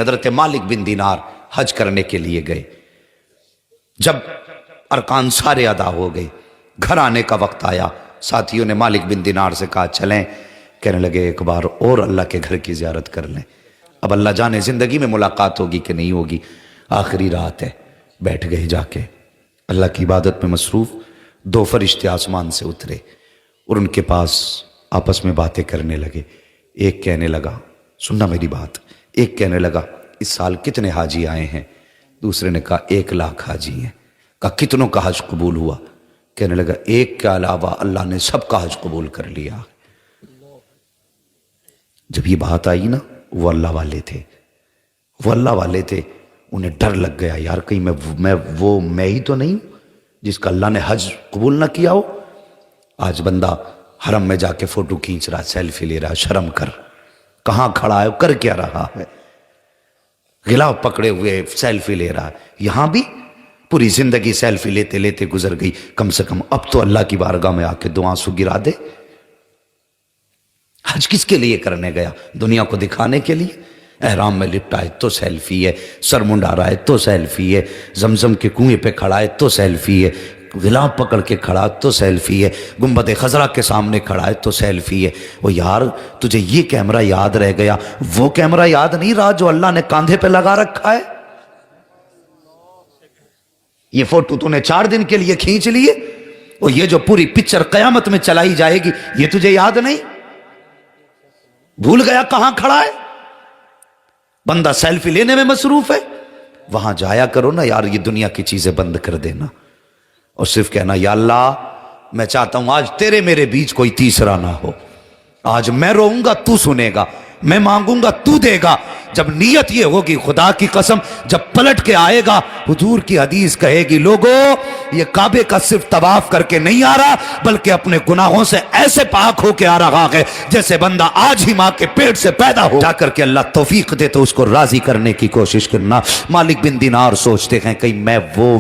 حضرت مالک بن دینار حج کرنے کے لیے گئے. جب ارکان سارے ادا ہو گئے، گھر آنے کا وقت آیا، ساتھیوں نے مالک بن دینار سے کہا چلیں. کہنے لگے ایک بار اور اللہ کے گھر کی زیارت کر لیں، اب اللہ جانے زندگی میں ملاقات ہوگی کہ نہیں ہوگی، آخری رات ہے. بیٹھ گئے جا کے اللہ کی عبادت میں مصروف. 2 فرشتے آسمان سے اترے اور ان کے پاس آپس میں باتیں کرنے لگے. ایک کہنے لگا، سننا میری بات، ایک کہنے لگا اس سال کتنے حاجی آئے ہیں؟ دوسرے نے کہا 1 لاکھ حاجی ہیں. کہا کتنوں کا حج قبول ہوا؟ کہنے لگا ایک کے علاوہ اللہ نے سب کا حج قبول کر لیا. جب یہ بات آئی نا، وہ اللہ والے تھے، وہ اللہ والے تھے. انہیں ڈر لگ گیا، یار کہیں میں ہی تو نہیں جس کا اللہ نے حج قبول نہ کیا ہو. آج بندہ حرم میں جا کے فوٹو کھینچ رہا، سیلفی لے رہا. شرم کر، کہاں کھڑا ہے، کر کیا رہا ہے؟ غلاف پکڑے ہوئے سیلفی لے رہا ہے. یہاں بھی پوری زندگی سیلفی لیتے لیتے گزر گئی. کم سے کم اب تو اللہ کی بارگاہ میں آ کے 2 آنسو گرا دے. حج کس کے لیے کرنے گیا؟ دنیا کو دکھانے کے لیے؟ احرام میں لپٹا ہے تو سیلفی ہے، سر منڈا رہا ہے تو سیلفی ہے، زمزم کے کنویں پہ کھڑا ہے تو سیلفی ہے، غلاف پکڑ کے کھڑا تو سیلفی ہے، گنبد خضرا کے سامنے کھڑا ہے تو سیلفی ہے. وہ یار تجھے یہ کیمرہ یاد رہ گیا، وہ کیمرہ یاد نہیں رہا جو اللہ نے کاندھے پہ لگا رکھا ہے. یہ فوٹو تو نے 4 دن کے لیے کھینچ لیے، اور یہ جو پوری پکچر قیامت میں چلائی جائے گی یہ تجھے یاد نہیں؟ بھول گیا کہاں کھڑا ہے؟ بندہ سیلفی لینے میں مصروف ہے. وہاں جایا کرو نا یار، یہ دنیا کی چیزیں بند کر دینا اور صرف کہنا یا اللہ میں چاہتا ہوں آج تیرے میرے بیچ کوئی تیسرا نہ ہو. آج میں روؤں گا تو سنے گا، میں مانگوں گا تو دے گا. جب نیت یہ ہوگی، خدا کی قسم جب پلٹ کے آئے گا، حضور کی حدیث کہے گی لوگو یہ کعبے کا صرف طواف کر کے نہیں آ رہا، بلکہ اپنے گناہوں سے ایسے پاک ہو کے آ رہا ہے جیسے بندہ آج ہی ماں کے پیٹ سے پیدا ہو. جا کر کے اللہ توفیق دے تو اس کو راضی کرنے کی کوشش کرنا. مالک بن دینار سوچتے ہیں کہیں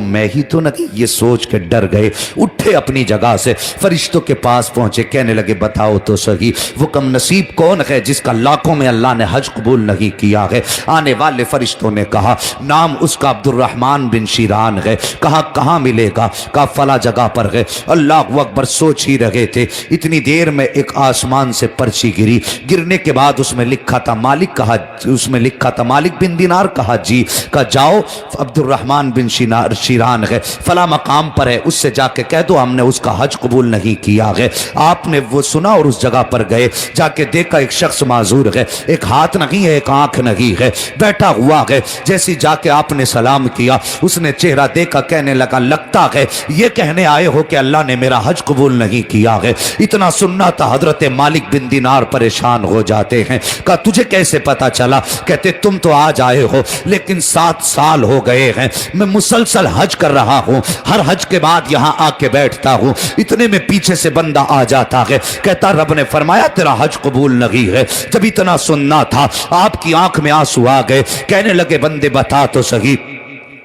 میں ہی تو نہیں. یہ سوچ کے ڈر گئے، اٹھے اپنی جگہ سے، فرشتوں کے پاس پہنچے. کہنے لگے بتاؤ تو صحیح وہ کم نصیب کون ہے جس کا لاکھوں میں اللہ نے حج قبول نہیں کیا ہے؟ آنے والے فرشتوں نے کہا نام اس کا عبد الرحمن بن شیران ہے. کہا کہاں ملے گا؟ کہا فلاں جگہ پر ہے. اللہ اکبر. سوچ ہی رہے تھے اتنی دیر میں ایک آسمان سے پرچی گری. گرنے کے بعد اس میں لکھا تھا مالک. کہا اس میں لکھا تھا مالک بن دینار. کہا جی. کہا جاؤ عبد الرحمن بن شیران ہے، فلاں مقام پر ہے، اس سے جا کے کہہ دو ہم نے اس کا حج قبول نہیں کیا ہے. آپ نے وہ سنا اور اس جگہ پر گئے. جا کے دیکھا ایک شخص معذور ہے، ایک ہاتھ نہیں ہے، ایک آنکھ نہیں ہے، بیٹھا ہوا ہے. جیسی جا کے آپ نے سلام کیا، اس نے چہرہ دیکھا. کہنے لگا لگتا ہے یہ کہنے آئے ہو کہ اللہ نے میرا حج قبول نہیں کیا ہے. اتنا سننا تھا حضرت مالک بن دینار پریشان ہو جاتے ہیں. کہا تجھے کیسے پتا چلا؟ کہتے تم تو آج آئے ہو لیکن 7 سال ہو گئے ہیں میں مسلسل حج کر رہا ہوں، ہر حج کے بعد یہاں آ کے بیٹھتا ہوں. اتنے میں پیچھے سے بندہ آ جاتا ہے، کہتا رب نے فرمایا تیرا حج قبول نہیں ہے. جب اتنا سننا تھا آپ کی آنکھ میں آنسو آ گئے. کہنے لگے بندے بتا تو صحیح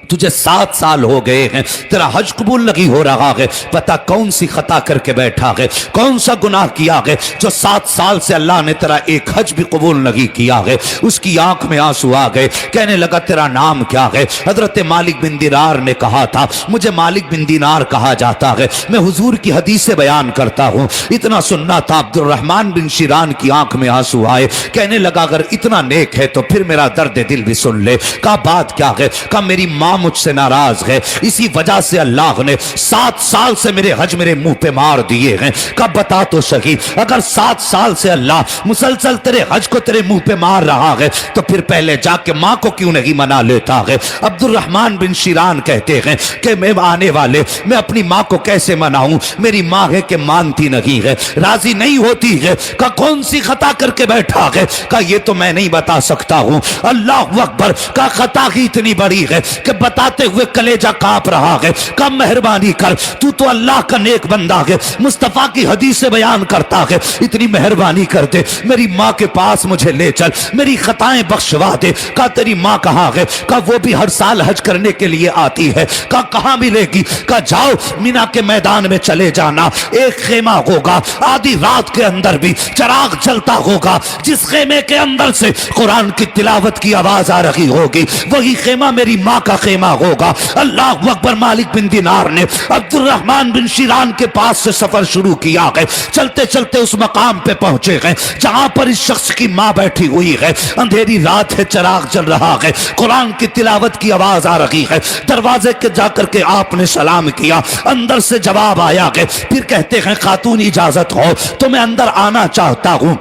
تجھے 7 سال ہو گئے ہیں تیرا حج قبول نہیں ہو رہا ہے، پتا کون سی خطا کر کے بیٹھا ہے، کون سا گناہ کیا ہے جو 7 سال سے اللہ نے تیرا ایک حج بھی قبول نہیں کیا ہے. اس کی آنکھ میں آنسو آ گئے. کہنے لگا تیرا نام کیا ہے؟ حضرت مالک بن دینار نے کہا تھا مجھے مالک بن دینار کہا جاتا ہے، میں حضور کی حدیث سے بیان کرتا ہوں. اتنا سننا تھا عبد الرحمن بن شیران کی آنکھ میں آنسو آئے. کہنے لگا اگر اتنا نیک ہے تو پھر میرا درد دل بھی سن لے. کہا بات کیا ہے؟ کہا میری ماں مجھ سے ناراض ہے، اسی وجہ سے اللہ نے 7 سال سے میرے حج میرے منہ پہ مار دیے ہیں. کہا بتا تو صحیح اگر 7 سال سے اللہ مسلسل تیرے حج کو تیرے منہ پہ مار رہا ہے تو پھر پہلے جا کے ماں کو کیوں نہیں منا لیتا ہے؟ عبد الرحمن بن شیران کہتے ہیں کہ میں آنے والے میں اپنی ماں کو کیسے مناؤں؟ میری ماں ہے کہ مانتی نہیں ہے، راضی نہیں ہوتی ہے. کہا کون سی خطا کر کے بیٹھا ہے؟ کہا یہ تو میں نہیں بتا سکتا ہوں. اللہ اکبر. کہا خطا ہی اتنی بڑی ہے کہ بتاتے ہوئے کلیجہ کانپ رہا ہے. کم مہربانی کر, تو تو اللہ کا نیک بندہ ہے, مصطفیٰ کی حدیث بیان کرتا ہے, اتنی مہربانی کر دے, میری ماں کے پاس مجھے لے چل, میری خطائیں بخشوا دے. کہا تیری ماں کہاں ہے؟ کہا وہ بھی ہر سال حج کرنے کے لیے آتی ہے. کہا کہاں ملے گی؟ کہا جاؤ مینا کے میدان میں چلے جانا, ایک خیمہ ہوگا, آدھی رات کے اندر بھی چراغ جلتا ہوگا, جس خیمے کے اندر سے قرآن کی تلاوت کی آواز آ رہی ہوگی, وہی خیمہ میری ماں کا خیمہ ہوگا. اللہ اکبر. مالک بن دینار نے عبد الرحمن بن شیران کے پاس سے سفر شروع کیا ہے. چلتے چلتے اس مقام پہ پہنچے ہیں جہاں پر اس شخص کی ماں بیٹھی ہوئی ہے. اندھیری رات ہے, چراغ جل رہا ہے, قرآن کی تلاوت کی آواز آ رہی ہے. دروازے کے جا کر کے آپ نے سلام کیا, اندر سے جواب آیا کہ پھر کہتے ہیں خاتون اجازت ہو تو میں اندر آنا چاہتا ہوں.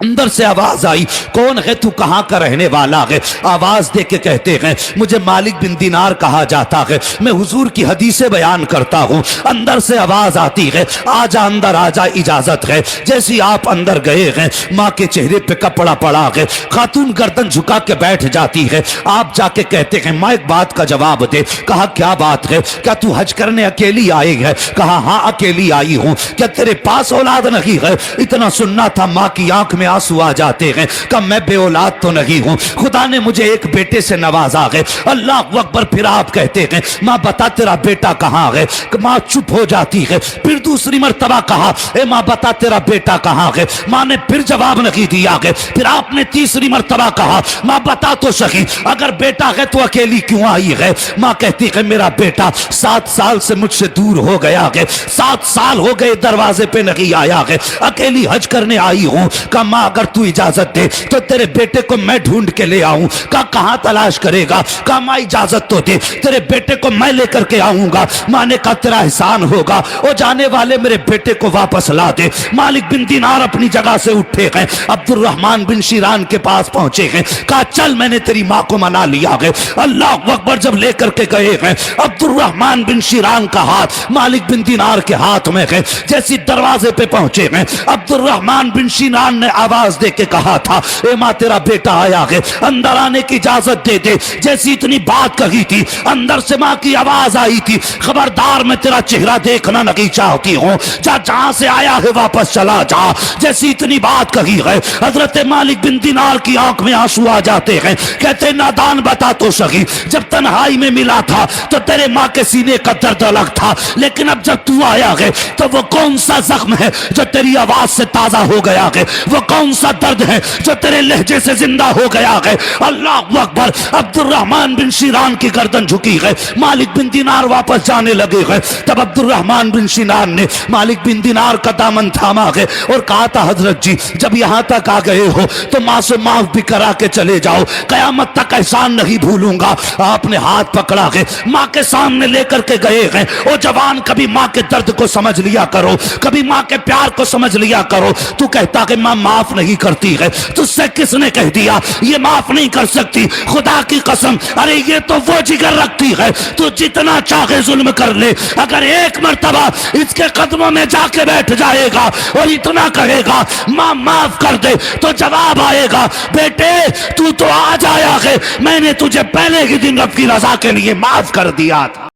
اندر سے آواز آئی, کون ہے تو, کہاں کا رہنے والا ہے؟ آواز دے کے کہتے ہیں مجھے مالک بن دینار کہا جاتا ہے, میں حضور کی حدیثیں بیان کرتا ہوں. اندر سے آواز آتی ہے آجا اندر آجا, اجازت ہے. جیسی آپ اندر گئے ہیں ماں کے چہرے پہ کپڑا پڑا ہے, خاتون گردن جھکا کے بیٹھ جاتی ہے. آپ جا کے کہتے ہیں ماں ایک بات کا جواب دے. کہا کیا بات ہے؟ کیا تو حج کرنے اکیلی آئی ہے؟ کہا ہاں اکیلی آئی ہوں. کیا تیرے پاس اولاد نہیں ہے؟ اتنا سننا تھا. ماں کی آنکھ میں آنسو آ جاتے ہیں. کہ میں بے اولاد تو نہیں ہوں, خدا نے مجھے ایک بیٹے سے نوازا ہے. اللہ اکبر. پھر آپ کہتے ہیں ماں بتا تیرا بیٹا کہاں ہے؟ ماں چپ ہو جاتی ہے. پھر دوسری مرتبہ کہا اے ماں بتا تیرا بیٹا کہاں ہے؟ ماں نے پھر جواب نہیں دیا ہے. پھر آپ نے تیسری مرتبہ کہا ماں بتا تو صحیح, اگر بیٹا ہے تو اکیلی کیوں آئی ہے؟ ماں کہتی ہے میرا بیٹا 7 سال سے مجھ سے دور ہو گیا ہے, 7 سال ہو گئے دروازے پہ نہیں آیا ہے, اکیلی حج کرنے آئی ہوں. کہ ماں اگر تو اجازت دے تو تیرے بیٹے کو میں ڈھونڈ کے لے آؤں. کہاں تلاش کرے گا؟ کہا ماں اجازت تو دے, تیرے بیٹے کو میں لے کر کے آؤں گا. ماں نے کہا تیرا احسان ہوگا, او جانے والے میرے بیٹے کو واپس لا دے. مالک بن دینار اپنی جگہ سے اٹھے ہیں, عبد الرحمن بن شیران کے پاس پہنچے ہیں. کہا چل میں نے تیری ماں کو منا لیا ہے. اللہ اکبر. جب لے کر کے گئے ہیں عبد الرحمن بن شیران کا ہاتھ مالک بن دینار کے ہاتھ میں ہے. جیسی دروازے پہ پہنچے ہیں عبد الرحمن بن شیران نے آواز دے کے کہا تھا اے ماں تیرا بیٹا آیا ہے, اندر آنے کی اجازت دے دے. جیسی اتنی بات کہی تھی اندر سے ماں کی آواز آئی تھی خبردار میں تیرا چہرہ دیکھنا نہیں چاہتی ہوں, جا جہاں سے آیا ہے واپس چلا جا. جیسی اتنی بات کہی ہے حضرت مالک بن دینار کی آنکھ میں آنسو آ جاتے ہیں. کہتے نادان بتا تو صحیح, جب تنہائی میں ملا تھا تو تیرے ماں کے سینے کا درد الگ تھا, لیکن اب جب تو آیا ہے تو وہ کون سا زخم ہے جو تیری آواز سے تازہ ہو گیا ہے؟ وہ کون سا درد ہے جو تیرے لہجے سے زندہ ہو گیا ہے؟ اللہ اکبر. عبد الرحمن بن شیران کی گردن جھکی ہے. مالک بن دینار واپس جانے لگے ہیں. تب عبد الرحمن بن شیران نے مالک بن دینار کا دامن تھاما ہے اور کہا تھا حضرت جی جب یہاں تک آ گئے ہو تو ماں سے معاف بھی کرا کے چلے جاؤ, قیامت تک احسان نہیں بھولوں گا. آپ نے ہاتھ پکڑا ہے, ماں کے سامنے لے کر کے گئے ہیں. او جوان کبھی ماں کے درد کو سمجھ لیا کرو, کبھی ماں کے پیار کو سمجھ لیا کرو. تو کہتا کہ ماں معاف نہیں کرتی ہے, تجھ سے کس نے کہہ دیا یہ معاف نہیں کر سکتی؟ خدا کی قسم, ارے یہ تو وہ جگر رکھتی ہے, تو جتنا چاہے ظلم کر لے, اگر ایک مرتبہ اس کے قدموں میں جا کے بیٹھ جائے گا اور اتنا کہے گا ماں معاف کر دے تو جواب آئے گا بیٹے تو آج آیا ہے, میں نے تجھے پہلے ہی دن رب کی رضا کے لیے معاف کر دیا تھا.